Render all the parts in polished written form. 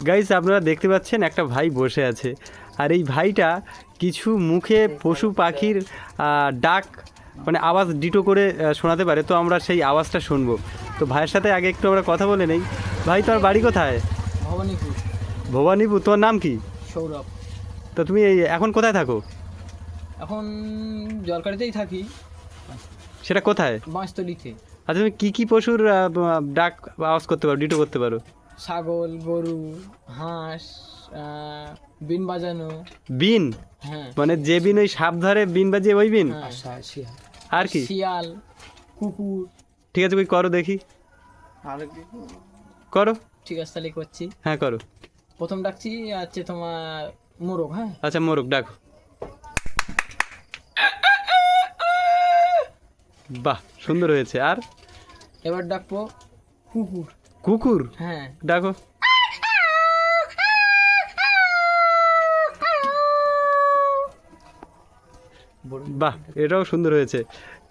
Guys আপনারা দেখতে পাচ্ছেন একটা ভাই বসে আছে, আর এই ভাইটা কিছু মুখে পশু পাখির ডাক মানে আওয়াজ ডিটো করে শোনাতে পারে। তো আমরা সেই আওয়াজটা শুনবো। তো ভাইয়ের সাথে আগে একটু আমরা কথা বলে নেই। ভাই তোমার বাড়ি কোথায়? ভবানীপুর। ভবানীপুর। তোমার নাম কি? সৌরভ। তো তুমি এখন কোথায় থাকো? এখন জলকাড়িতেই থাকি। সেটা কোথায়? বাঁশতলিতে। আচ্ছা, তুমি কী কী পশুর ডাক আওয়াজ করতে পারো, ডিটো করতে পারো? ছাগল, গরু, হাঁস, বিন বাজানো। বিন? হ্যাঁ, মানে যে বিন ওই সাপ ধরে বিন বাজিয়ে ওই বিন? আর কি? শিয়াল, কুকুর। ঠিক আছে, ওই করো দেখি, করো। ঠিক আছে, তাহলে করছি। হ্যাঁ করো। প্রথম ডাকছি হচ্ছে তোমার মোরগ। হ্যাঁ, আচ্ছা, মোরগ ডাকো। বাহ, সুন্দর হয়েছে। আর এবার ডাকবো কুকুর। কুকুর? হ্যাঁ, ডাকো। বাহ, এটাও সুন্দর হয়েছে।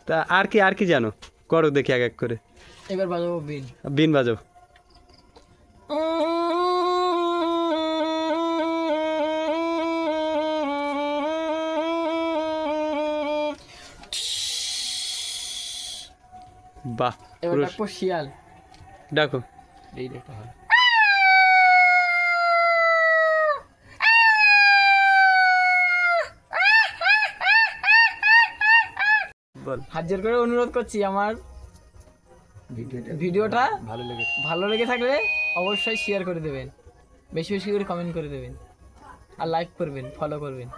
তা আর কি, আর কি জানো? করো দেখি এক এক করে। এবার বাজাবো বিন। বিন বাজাও। বাহ, এবার ডাকবো শিয়াল। ডাকো। এই দেখতে হয়। বল। হাত জোর করে অনুরোধ করছি, আমার ভিডিওটা ভালো লেগে থাকলে অবশ্যই শেয়ার করে দেবেন, বেশি বেশি করে কমেন্ট করে দেবেন, আর লাইক করবেন, ফলো করবেন।